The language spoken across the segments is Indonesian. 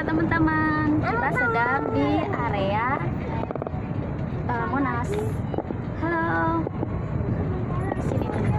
teman-teman, kita sedang di area Monas. Halo, di sini nih.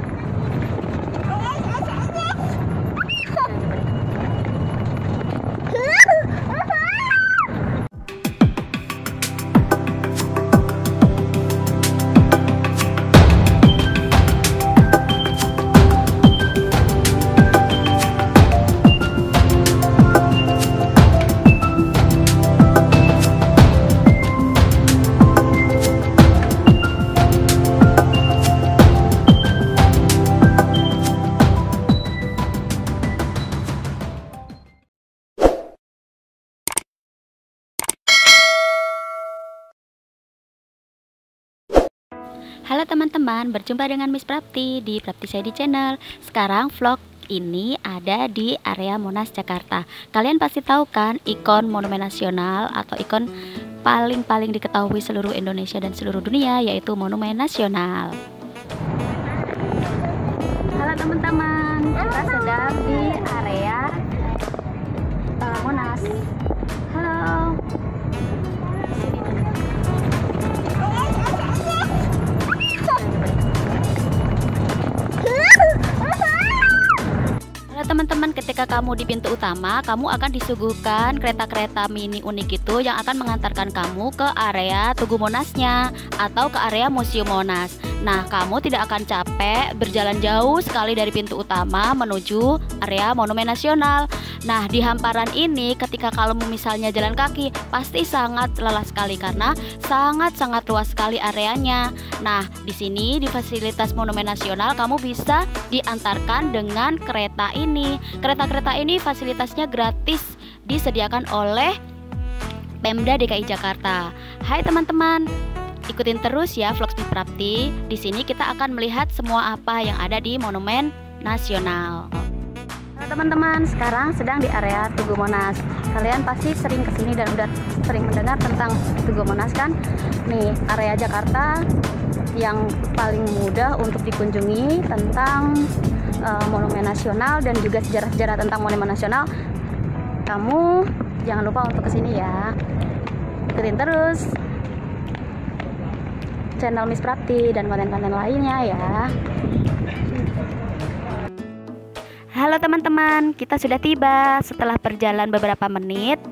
Halo teman-teman, berjumpa dengan Miss Prapti di Prapti Saidi Channel. Sekarang vlog ini ada di area Monas, Jakarta. Kalian pasti tahu kan ikon Monumen Nasional atau ikon paling diketahui seluruh Indonesia dan seluruh dunia, yaitu Monumen Nasional. Halo teman-teman, kita sedang di area Monas. Halo. Teman-teman, ketika kamu di pintu utama, kamu akan disuguhkan kereta-kereta mini unik itu yang akan mengantarkan kamu ke area Tugu Monasnya atau ke area Museum Monas. Nah, kamu tidak akan capek berjalan jauh sekali dari pintu utama menuju area Monumen Nasional. Nah, di hamparan ini ketika kamu misalnya jalan kaki pasti sangat lelah sekali karena sangat luas sekali areanya. Nah, di sini di fasilitas Monumen Nasional kamu bisa diantarkan dengan kereta ini. Kereta-kereta ini fasilitasnya gratis disediakan oleh Pemda DKI Jakarta. Hai teman-teman, ikutin terus ya vlog Miss Prapti. Di sini kita akan melihat semua apa yang ada di Monumen Nasional. Teman-teman, sekarang sedang di area Tugu Monas. Kalian pasti sering kesini dan udah sering mendengar tentang Tugu Monas kan? Nih, area Jakarta yang paling mudah untuk dikunjungi tentang Monumen Nasional dan juga sejarah-sejarah tentang Monumen Nasional. Kamu jangan lupa untuk kesini ya. Ikutin terus channel Miss Prapti dan konten-konten lainnya ya. Halo teman-teman, kita sudah tiba. Setelah berjalan beberapa menit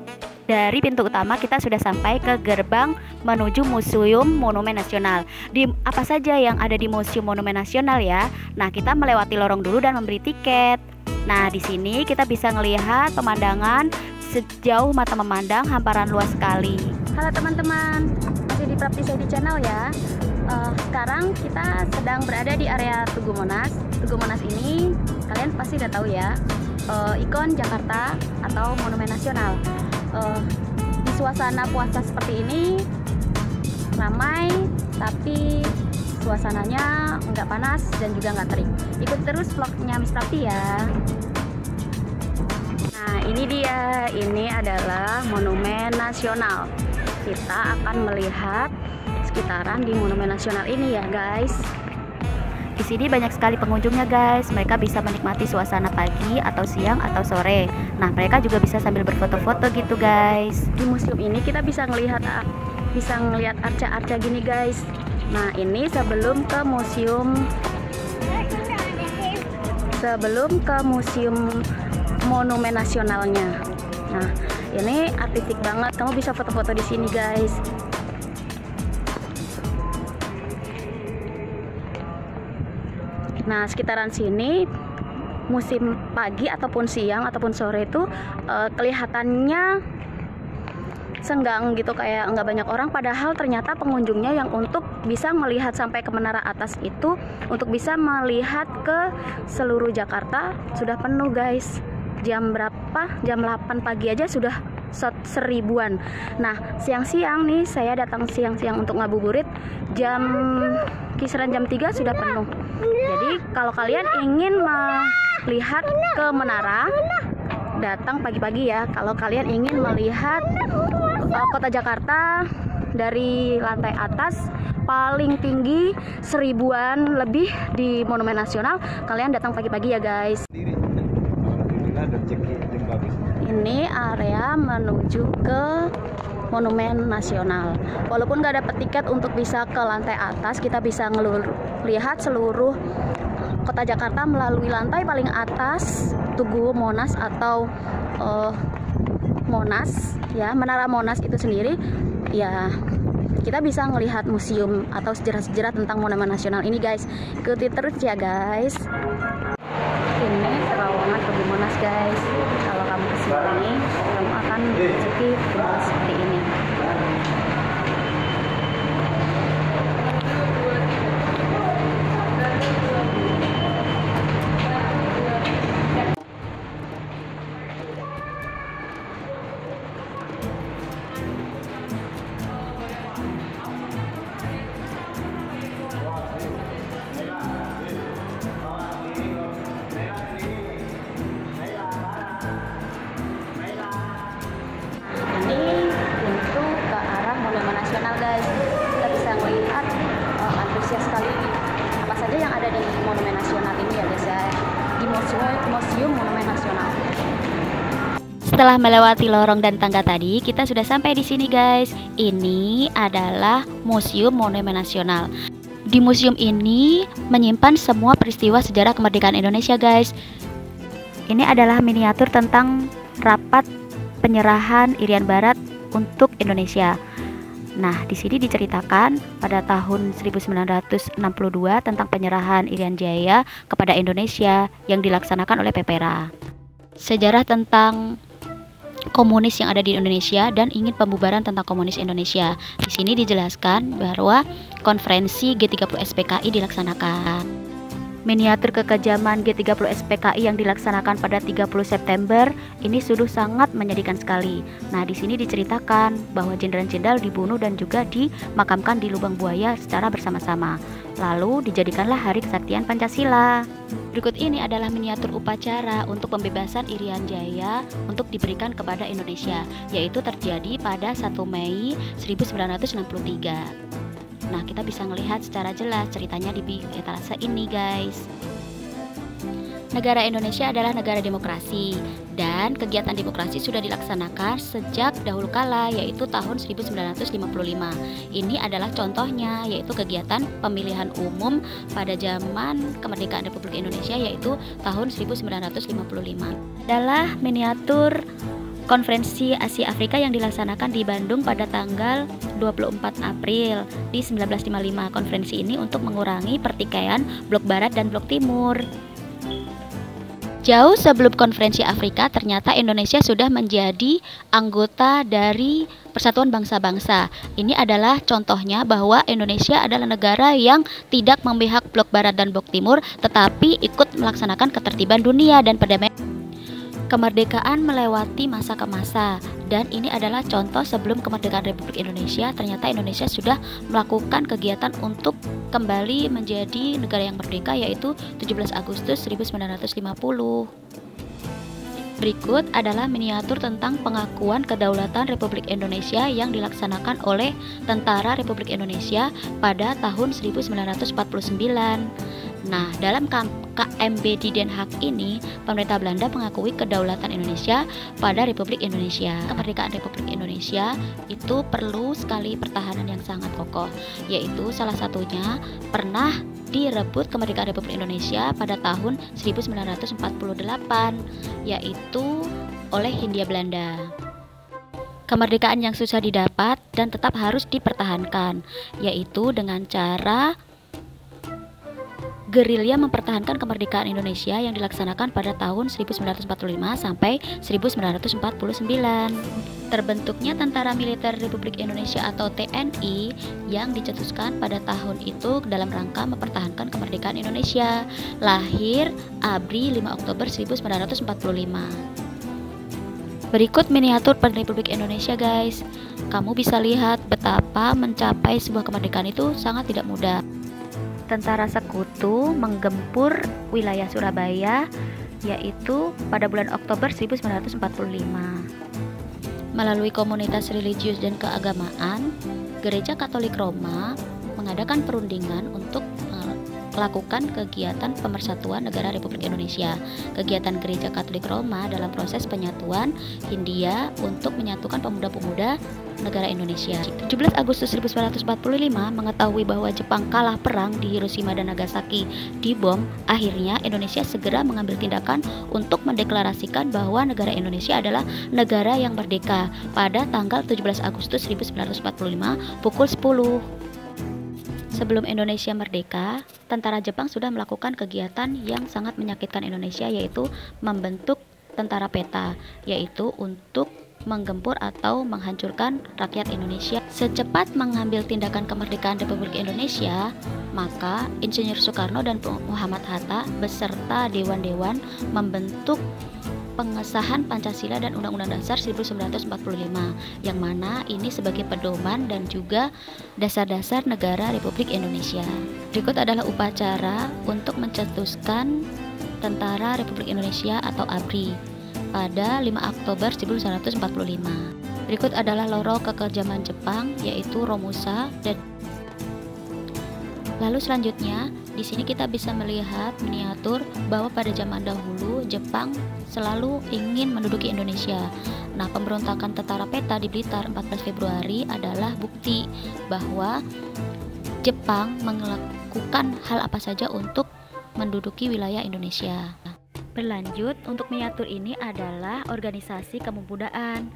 dari pintu utama, kita sudah sampai ke gerbang menuju Museum Monumen Nasional. Di apa saja yang ada di Museum Monumen Nasional ya? Nah, kita melewati lorong dulu dan membeli tiket. Nah, di sini kita bisa melihat pemandangan sejauh mata memandang, hamparan luas sekali. Halo teman-teman, masih di Prapti Saidi Channel ya. Sekarang kita sedang berada di area Tugu Monas. Tugu Monas ini kalian pasti udah tahu ya, ikon Jakarta atau Monumen Nasional. Di suasana puasa seperti ini ramai, tapi suasananya nggak panas dan juga nggak terik. Ikut terus vlognya Miss Prapti ya. Nah, ini dia, ini adalah Monumen Nasional. Kita akan melihat sekitaran di Monumen Nasional ini ya guys. Di sini banyak sekali pengunjungnya guys. Mereka bisa menikmati suasana pagi atau siang atau sore. Nah, mereka juga bisa sambil berfoto-foto gitu guys. Di museum ini kita bisa ngelihat arca-arca gini guys. Nah, ini sebelum ke museum Monumen Nasionalnya. Nah, ini artistik banget. Kamu bisa foto-foto di sini guys. Nah, sekitaran sini musim pagi ataupun siang ataupun sore itu kelihatannya senggang gitu, kayak nggak banyak orang, padahal ternyata pengunjungnya yang untuk bisa melihat sampai ke menara atas itu, untuk bisa melihat ke seluruh Jakarta sudah penuh guys. Jam berapa? Jam 8 pagi aja sudah seribuan. Nah, siang-siang nih saya datang siang-siang untuk ngabuburit, kisaran jam 3 sudah penuh. Jadi kalau kalian ingin melihat ke menara, datang pagi-pagi ya. Kalau kalian ingin melihat kota Jakarta dari lantai atas paling tinggi 1000-an lebih di Monumen Nasional, kalian datang pagi-pagi ya guys. Alhamdulillah dan Ini area menuju ke Monumen Nasional. Walaupun gak dapat tiket untuk bisa ke lantai atas, kita bisa lihat seluruh kota Jakarta melalui lantai paling atas Tugu Monas atau Monas ya, Menara Monas itu sendiri ya. Kita bisa melihat museum atau sejarah-sejarah tentang Monumen Nasional ini guys. Ikuti terus ya guys. Ini terowongan Tugu Monas guys. Kalau kamu kesini, kamu akan memasuki Tugu Monas seperti ini. Yang ada di Monumen Nasional ini ya guys ya, di Museum Monumen Nasional. Setelah melewati lorong dan tangga tadi, kita sudah sampai di sini guys. Ini adalah Museum Monumen Nasional. Di museum ini menyimpan semua peristiwa sejarah kemerdekaan Indonesia guys. Ini adalah miniatur tentang rapat penyerahan Irian Barat untuk Indonesia. Nah, di sini diceritakan pada tahun 1962 tentang penyerahan Irian Jaya kepada Indonesia yang dilaksanakan oleh Pepera. Sejarah tentang komunis yang ada di Indonesia dan ingin pembubaran tentang komunis Indonesia. Di sini dijelaskan bahwa konferensi G30 SPKI dilaksanakan. Miniatur kekejaman G30 SPKI yang dilaksanakan pada 30 September ini sudah sangat menyedihkan sekali. Nah, di sini diceritakan bahwa jenderal-jenderal dibunuh dan juga dimakamkan di lubang buaya secara bersama-sama. Lalu dijadikanlah Hari Kesaktian Pancasila. Berikut ini adalah miniatur upacara untuk pembebasan Irian Jaya untuk diberikan kepada Indonesia, yaitu terjadi pada 1 Mei 1963. Nah, kita bisa melihat secara jelas ceritanya di etalase ini guys. Negara Indonesia adalah negara demokrasi dan kegiatan demokrasi sudah dilaksanakan sejak dahulu kala, yaitu tahun 1955. Ini adalah contohnya, yaitu kegiatan pemilihan umum pada zaman kemerdekaan Republik Indonesia, yaitu tahun 1955. Adalah miniatur Konferensi Asia Afrika yang dilaksanakan di Bandung pada tanggal 24 April di 1955. Konferensi ini untuk mengurangi pertikaian blok barat dan blok timur. Jauh sebelum konferensi Afrika, ternyata Indonesia sudah menjadi anggota dari Persatuan Bangsa-Bangsa. Ini adalah contohnya bahwa Indonesia adalah negara yang tidak memihak blok barat dan blok timur, tetapi ikut melaksanakan ketertiban dunia dan perdamaian. Kemerdekaan melewati masa ke masa, dan ini adalah contoh sebelum kemerdekaan Republik Indonesia. Ternyata Indonesia sudah melakukan kegiatan untuk kembali menjadi negara yang merdeka, yaitu 17 Agustus 1950. Berikut adalah miniatur tentang pengakuan kedaulatan Republik Indonesia yang dilaksanakan oleh Tentara Republik Indonesia pada tahun 1949. Nah, dalam KMB di Den Haag ini, pemerintah Belanda mengakui kedaulatan Indonesia pada Republik Indonesia. Kemerdekaan Republik Indonesia itu perlu sekali pertahanan yang sangat kokoh, yaitu salah satunya pernah direbut kemerdekaan Republik Indonesia pada tahun 1948, yaitu oleh Hindia Belanda. Kemerdekaan yang susah didapat dan tetap harus dipertahankan, yaitu dengan cara gerilya mempertahankan kemerdekaan Indonesia yang dilaksanakan pada tahun 1945 sampai 1949. Terbentuknya Tentara Militer Republik Indonesia atau TNI yang dicetuskan pada tahun itu dalam rangka mempertahankan kemerdekaan Indonesia. Lahir ABRI 5 Oktober 1945. Berikut miniatur Republik Indonesia guys. Kamu bisa lihat betapa mencapai sebuah kemerdekaan itu sangat tidak mudah. Tentara Sekutu menggempur wilayah Surabaya, yaitu pada bulan Oktober 1945. Melalui komunitas religius dan keagamaan, Gereja Katolik Roma mengadakan perundingan untuk melakukan kegiatan pemersatuan negara Republik Indonesia, kegiatan Gereja Katolik Roma dalam proses penyatuan Hindia untuk menyatukan pemuda-pemuda negara Indonesia. 17 Agustus 1945 mengetahui bahwa Jepang kalah perang di Hiroshima dan Nagasaki dibom, akhirnya Indonesia segera mengambil tindakan untuk mendeklarasikan bahwa negara Indonesia adalah negara yang merdeka pada tanggal 17 Agustus 1945 pukul 10. Sebelum Indonesia merdeka, tentara Jepang sudah melakukan kegiatan yang sangat menyakitkan Indonesia, yaitu membentuk tentara peta, yaitu untuk menggempur atau menghancurkan rakyat Indonesia. Secepat mengambil tindakan kemerdekaan Republik Indonesia, maka Insinyur Soekarno dan Muhammad Hatta beserta dewan-dewan membentuk pengesahan Pancasila dan Undang-Undang Dasar 1945, yang mana ini sebagai pedoman dan juga dasar-dasar negara Republik Indonesia. Berikut adalah upacara untuk mencetuskan Tentara Republik Indonesia atau ABRI pada 5 Oktober 1945. Berikut adalah loro kekejaman Jepang, yaitu Romusa. Dan lalu selanjutnya di sini kita bisa melihat miniatur bahwa pada zaman dahulu Jepang selalu ingin menduduki Indonesia. Nah, pemberontakan tentara peta di Blitar 14 Februari adalah bukti bahwa Jepang melakukan hal apa saja untuk menduduki wilayah Indonesia. Berlanjut, untuk miniatur ini adalah organisasi kepemudaan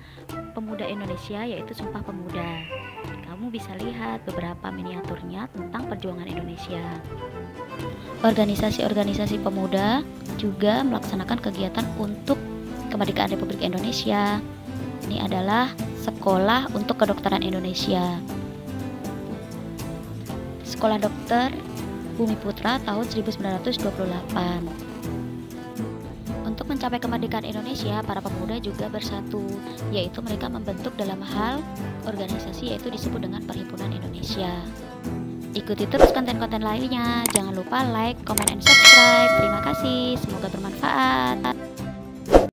pemuda Indonesia, yaitu Sumpah Pemuda. Kamu bisa lihat beberapa miniaturnya tentang perjuangan Indonesia. Organisasi-organisasi pemuda juga melaksanakan kegiatan untuk kemerdekaan Republik Indonesia. Ini adalah Sekolah untuk Kedokteran Indonesia, Sekolah Dokter Bumi Putra tahun 1928. Untuk mencapai kemerdekaan Indonesia, para pemuda juga bersatu, yaitu mereka membentuk dalam hal organisasi, yaitu disebut dengan Perhimpunan Indonesia. Ikuti terus konten-konten lainnya. Jangan lupa like, comment, and subscribe. Terima kasih. Semoga bermanfaat.